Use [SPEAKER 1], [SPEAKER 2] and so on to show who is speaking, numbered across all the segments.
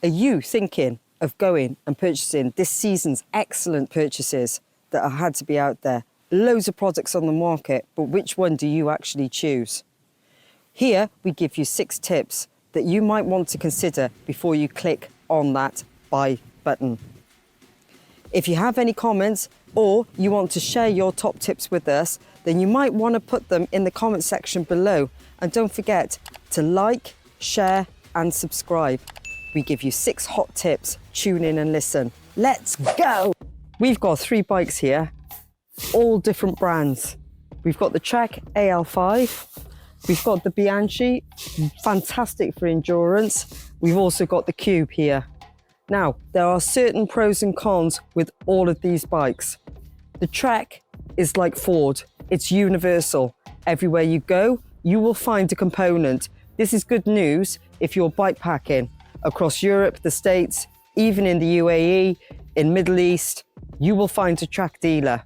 [SPEAKER 1] Are you thinking of going and purchasing this season's excellent purchases that had to be out there? Loads of products on the market, but which one do you actually choose? Here we give you 6 tips that you might want to consider before you click on that buy button. If you have any comments or you want to share your top tips with us, then you might want to put them in the comment section below. And don't forget to like, share and subscribe. We give you 6 hot tips. Tune in and listen. Let's go! We've got 3 bikes here, all different brands. We've got the Trek AL5, we've got the Bianchi, fantastic for endurance. We've also got the Cube here. Now, there are certain pros and cons with all of these bikes. The Trek is like Ford, it's universal. Everywhere you go, you will find a component. This is good news if you're bikepacking across Europe, the States, even in the UAE, in Middle East, you will find a Trek dealer.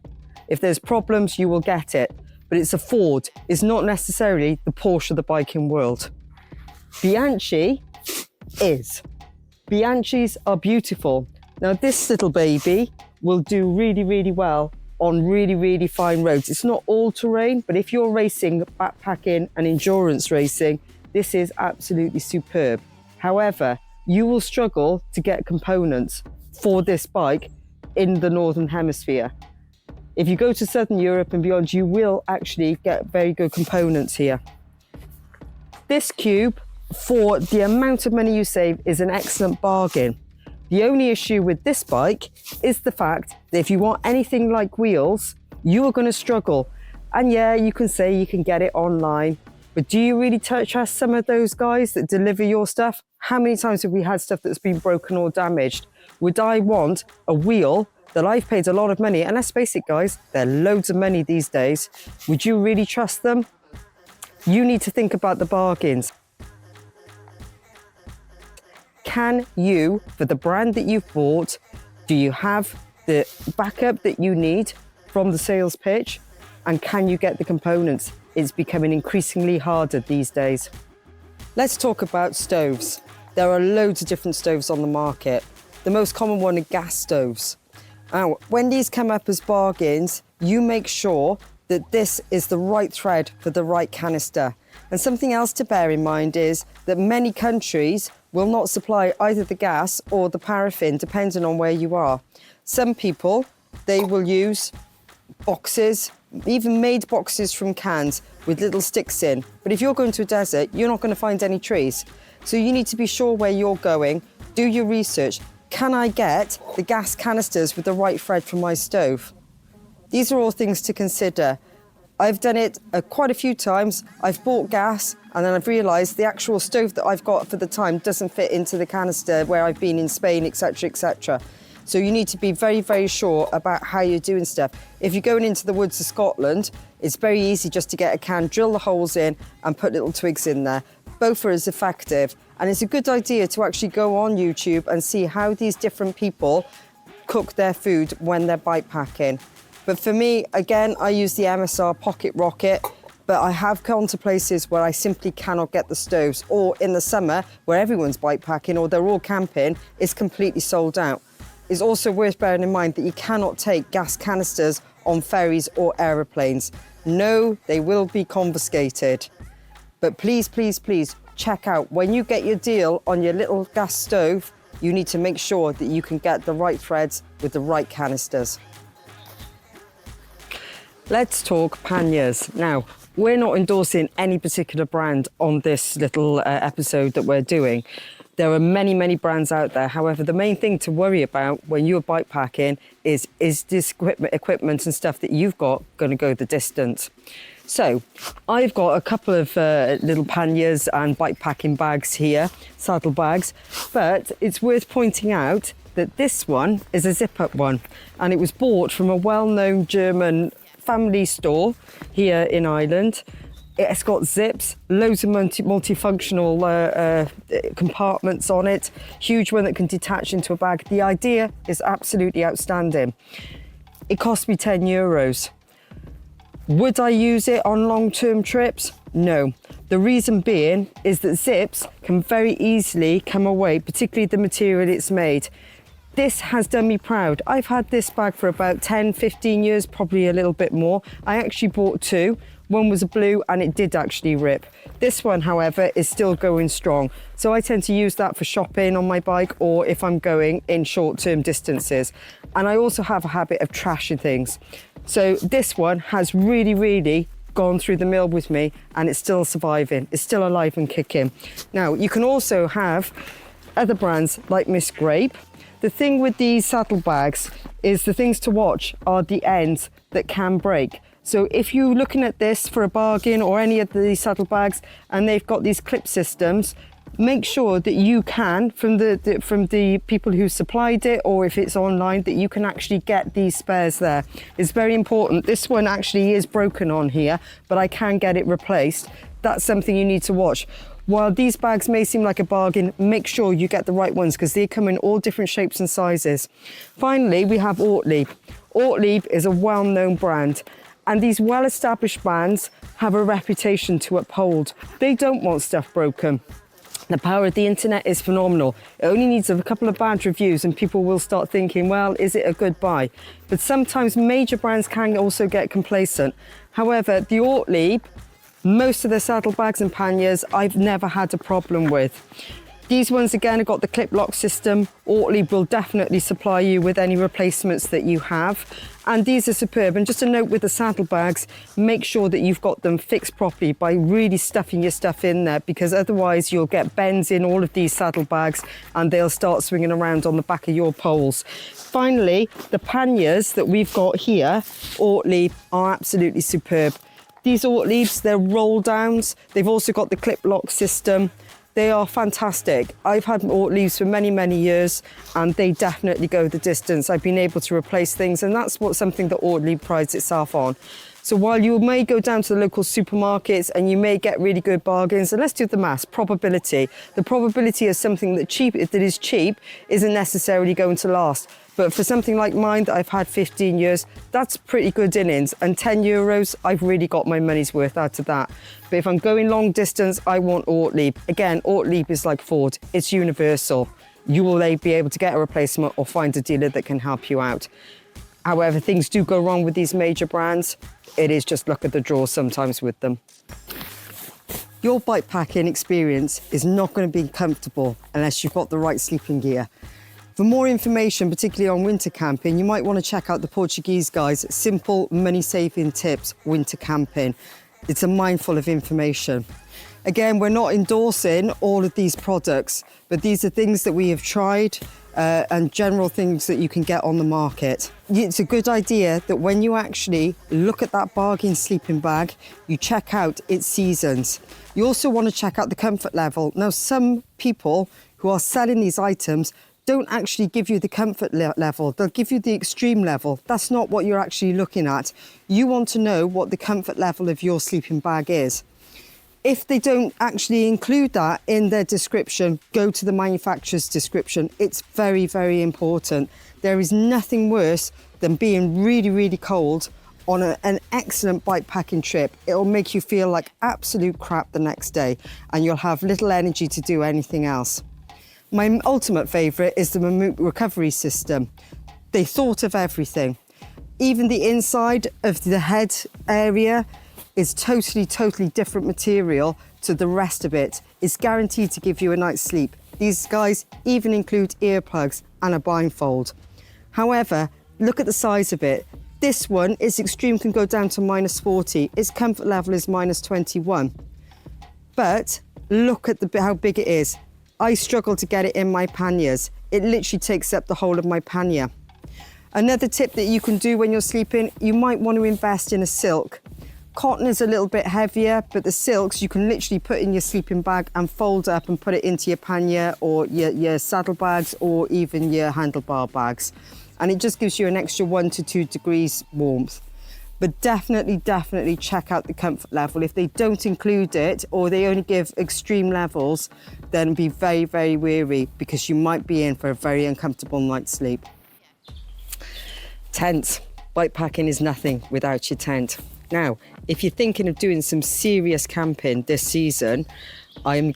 [SPEAKER 1] If there's problems, you will get it. But it's a Ford, it's not necessarily the Porsche of the biking world. Bianchi is. Bianchis are beautiful. Now this little baby will do really, really well on really, really fine roads. It's not all terrain, but if you're racing, backpacking and endurance racing, this is absolutely superb. However, you will struggle to get components for this bike in the Northern Hemisphere. If you go to Southern Europe and beyond, you will actually get very good components here. This Cube, for the amount of money you save, is an excellent bargain. The only issue with this bike is the fact that if you want anything like wheels, you are going to struggle. And yeah, you can say you can get it online, but do you really trust some of those guys that deliver your stuff? How many times have we had stuff that's been broken or damaged? Would I want a wheel that I've paid a lot of money, and let's face it guys, they're loads of money these days. Would you really trust them? You need to think about the bargains. Can you, for the brand that you've bought, do you have the backup that you need from the sales pitch? And can you get the components? It's becoming increasingly harder these days. Let's talk about stoves. There are loads of different stoves on the market. The most common one are gas stoves. Now, when these come up as bargains, you make sure that this is the right thread for the right canister. And something else to bear in mind is that many countries will not supply either the gas or the paraffin, depending on where you are. Some people, they will use boxes, even made boxes from cans with little sticks in. But if you're going to a desert, you're not going to find any trees. So you need to be sure where you're going, do your research. Can I get the gas canisters with the right thread for my stove? These are all things to consider. I've done it quite a few times. I've bought gas and then I've realised the actual stove that I've got for the time doesn't fit into the canister where I've been in Spain, etc., etc. So you need to be very, very sure about how you're doing stuff. If you're going into the woods of Scotland, it's very easy just to get a can, drill the holes in and put little twigs in there. Both are as effective. And it's a good idea to actually go on YouTube and see how these different people cook their food when they're bikepacking. But for me, again, I use the MSR Pocket Rocket, but I have gone to places where I simply cannot get the stoves, or in the summer where everyone's bikepacking or they're all camping, it's completely sold out. It's also worth bearing in mind that you cannot take gas canisters on ferries or aeroplanes. No, they will be confiscated. But please, please, please check out, when you get your deal on your little gas stove, you need to make sure that you can get the right threads with the right canisters. Let's talk panniers. Now, we're not endorsing any particular brand on this little episode that we're doing. There are many, many brands out there. However, the main thing to worry about when you're bikepacking is this equipment and stuff that you've got going to go the distance. So I've got a couple of little panniers and bikepacking bags here, saddle bags, but it's worth pointing out that this one is a zip-up one, and it was bought from a well-known German family store here in Ireland. It's got zips, loads of multifunctional compartments on it, huge one that can detach into a bag. The idea is absolutely outstanding. It cost me €10. Would I use it on long-term trips? No, The reason being is that zips can very easily come away, particularly the material it's made. This has done me proud. I've had this bag for about 10, 15 years, probably a little bit more. I actually bought two. One was a blue and it did actually rip. This one, however, is still going strong. So I tend to use that for shopping on my bike or if I'm going in short-term distances. And I also have a habit of trashing things. So this one has really gone through the mill with me and it's still surviving. It's still alive and kicking. Now, you can also have other brands like Miss Grape. The thing with these saddlebags is the things to watch are the ends that can break. So if you're looking at this for a bargain or any of these saddlebags and they've got these clip systems, make sure that you can, from the people who supplied it, or if it's online, that you can actually get these spares there. It's very important. This one actually is broken on here, but I can get it replaced. That's something you need to watch. While these bags may seem like a bargain, make sure you get the right ones because they come in all different shapes and sizes. Finally, we have Ortlieb. Ortlieb is a well-known brand, and these well-established brands have a reputation to uphold. They don't want stuff broken. The power of the internet is phenomenal. It only needs a couple of bad reviews and people will start thinking, well, is it a good buy? But sometimes major brands can also get complacent. However, the Ortlieb, most of the saddlebags and panniers, I've never had a problem with. These ones, again, have got the clip lock system. Ortlieb will definitely supply you with any replacements that you have. And these are superb. And just a note with the saddlebags, make sure that you've got them fixed properly by really stuffing your stuff in there, because otherwise you'll get bends in all of these saddlebags and they'll start swinging around on the back of your poles. Finally, the panniers that we've got here, Ortlieb, are absolutely superb. These Ortliebs, they're roll downs. They've also got the clip lock system. They are fantastic. I've had Ortliebs for many years and they definitely go the distance. I've been able to replace things and that's something that Ortlieb prides itself on. So while you may go down to the local supermarkets and you may get really good bargains, and let's do the maths, probability. The probability of something that is cheap isn't necessarily going to last. But for something like mine that I've had 15 years, that's pretty good innings. And €10, I've really got my money's worth out of that. But if I'm going long distance, I want Ortlieb. Again, Ortlieb is like Ford, it's universal. You will be able to get a replacement or find a dealer that can help you out. However, things do go wrong with these major brands. It is just luck of the draw sometimes with them. Your bike packing experience is not going to be comfortable unless you've got the right sleeping gear. For more information, particularly on winter camping, you might want to check out the Portuguese guys' Simple Money Saving Tips Winter Camping. It's a mindful of information. Again, we're not endorsing all of these products, but these are things that we have tried and general things that you can get on the market. It's a good idea that when you actually look at that bargain sleeping bag, you check out its seasons. You also want to check out the comfort level. Now, some people who are selling these items don't actually give you the comfort level. They'll give you the extreme level. That's not what you're actually looking at. You want to know what the comfort level of your sleeping bag is. If they don't actually include that in their description, go to the manufacturer's description. It's very important. There is nothing worse than being really cold on an excellent bike packing trip. It'll make you feel like absolute crap the next day and you'll have little energy to do anything else. My ultimate favourite is the remote recovery system. They thought of everything. Even the inside of the head area is totally different material to the rest of it. It's guaranteed to give you a night's sleep. These guys even include earplugs and a blindfold. However, look at the size of it. This one is extreme, can go down to -40. Its comfort level is -21. But look at how big it is. I struggle to get it in my panniers. It literally takes up the whole of my pannier. Another tip that you can do when you're sleeping, you might want to invest in a silk. Cotton is a little bit heavier, but the silks you can literally put in your sleeping bag and fold up and put it into your pannier or your saddlebags or even your handlebar bags. And it just gives you an extra 1 to 2 degrees warmth. But definitely check out the comfort level. If they don't include it or they only give extreme levels, then be very wary because you might be in for a very uncomfortable night's sleep. Tent. Bike packing is nothing without your tent. Now, if you're thinking of doing some serious camping this season, I am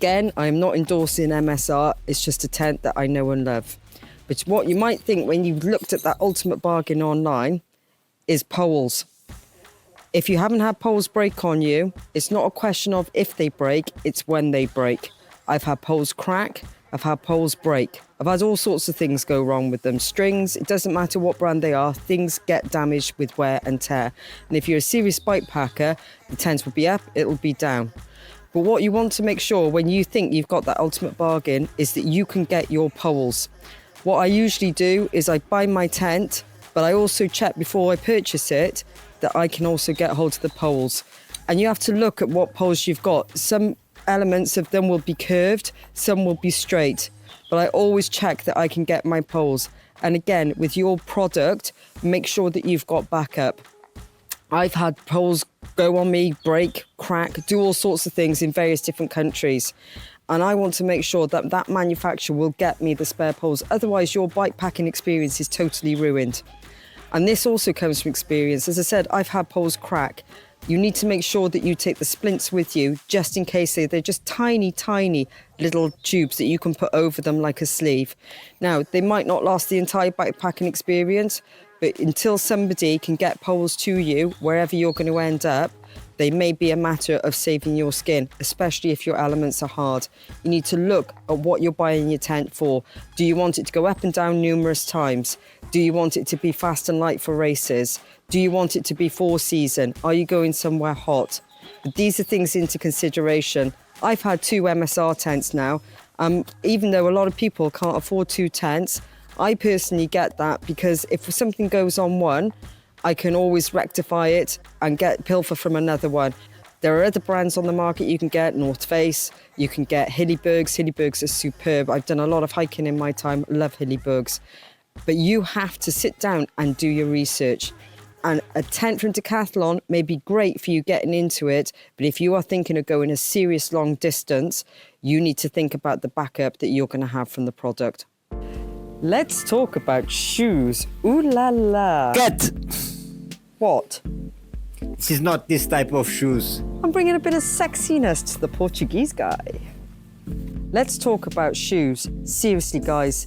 [SPEAKER 1] not endorsing MSR, it's just a tent that I know and love. But what you might think when you've looked at that ultimate bargain online is poles. If you haven't had poles break on you, it's not a question of if they break, it's when they break. I've had poles crack, I've had poles break. I've had all sorts of things go wrong with them. Strings, it doesn't matter what brand they are, things get damaged with wear and tear. And if you're a serious bike packer, the tent will be up, it'll be down. But what you want to make sure when you think you've got that ultimate bargain is that you can get your poles. What I usually do is I buy my tent, but I also check before I purchase it that I can also get hold of the poles. And you have to look at what poles you've got. Some elements of them will be curved, some will be straight, but I always check that I can get my poles. And again, with your product, make sure that you've got backup. I've had poles go on me, break, crack, do all sorts of things in various different countries. And I want to make sure that that manufacturer will get me the spare poles. Otherwise, your bike packing experience is totally ruined. And this also comes from experience. As I said, I've had poles crack. You need to make sure that you take the splints with you, just in case they're just tiny, tiny little tubes that you can put over them like a sleeve. Now, they might not last the entire bikepacking experience, but until somebody can get poles to you, wherever you're going to end up, they may be a matter of saving your skin, especially if your elements are hard. You need to look at what you're buying your tent for. Do you want it to go up and down numerous times? Do you want it to be fast and light for races? Do you want it to be 4-season? Are you going somewhere hot? But these are things into consideration. I've had 2 MSR tents now. Even though a lot of people can't afford 2 tents, I personally get that because if something goes on one, I can always rectify it and get pilfer from another one. There are other brands on the market you can get, North Face, you can get Hillybergs. Hillybergs are superb. I've done a lot of hiking in my time, love Hillybergs. But you have to sit down and do your research. And a tent from Decathlon may be great for you getting into it, but if you are thinking of going a serious long distance, you need to think about the backup that you're going to have from the product. Let's talk about shoes. Ooh la la.
[SPEAKER 2] Cut!
[SPEAKER 1] What?
[SPEAKER 2] This is not this type of shoes.
[SPEAKER 1] I'm bringing a bit of sexiness to the Portuguese guy. Let's talk about shoes. Seriously, guys,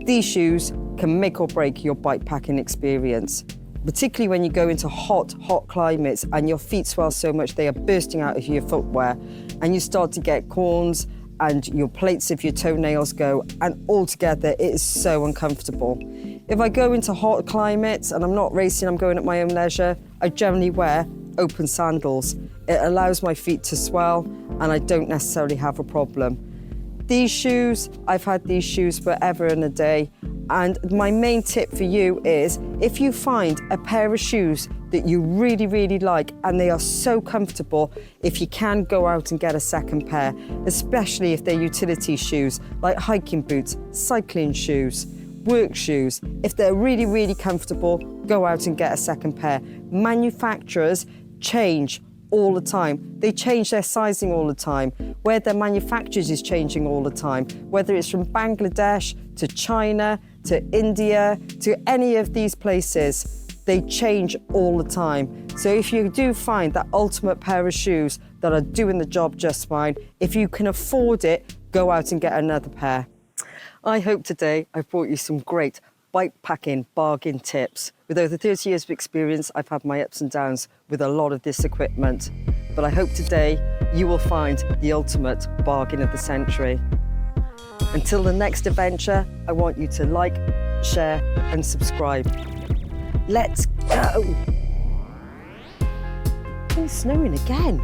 [SPEAKER 1] these shoes can make or break your bike packing experience, particularly when you go into hot climates and your feet swell so much they are bursting out of your footwear and you start to get corns and your plates of your toenails go, and altogether it is so uncomfortable. If I go into hot climates and I'm not racing, I'm going at my own leisure, I generally wear open sandals. It allows my feet to swell and I don't necessarily have a problem. These shoes, I've had these shoes forever and a day. And my main tip for you is if you find a pair of shoes that you really, really like and they are so comfortable, if you can go out and get a second pair, especially if they're utility shoes like hiking boots, cycling shoes, work shoes. If they're really, really comfortable, go out and get a second pair. Manufacturers change all the time. They change their sizing all the time. Where they're manufactured is changing all the time. Whether it's from Bangladesh to China to India to any of these places, they change all the time. So if you do find that ultimate pair of shoes that are doing the job just fine, if you can afford it, go out and get another pair. I hope today I've brought you some great bike packing bargain tips. With over 30 years of experience, I've had my ups and downs with a lot of this equipment. But I hope today you will find the ultimate bargain of the century. Until the next adventure, I want you to like, share and subscribe. Let's go! It's snowing again.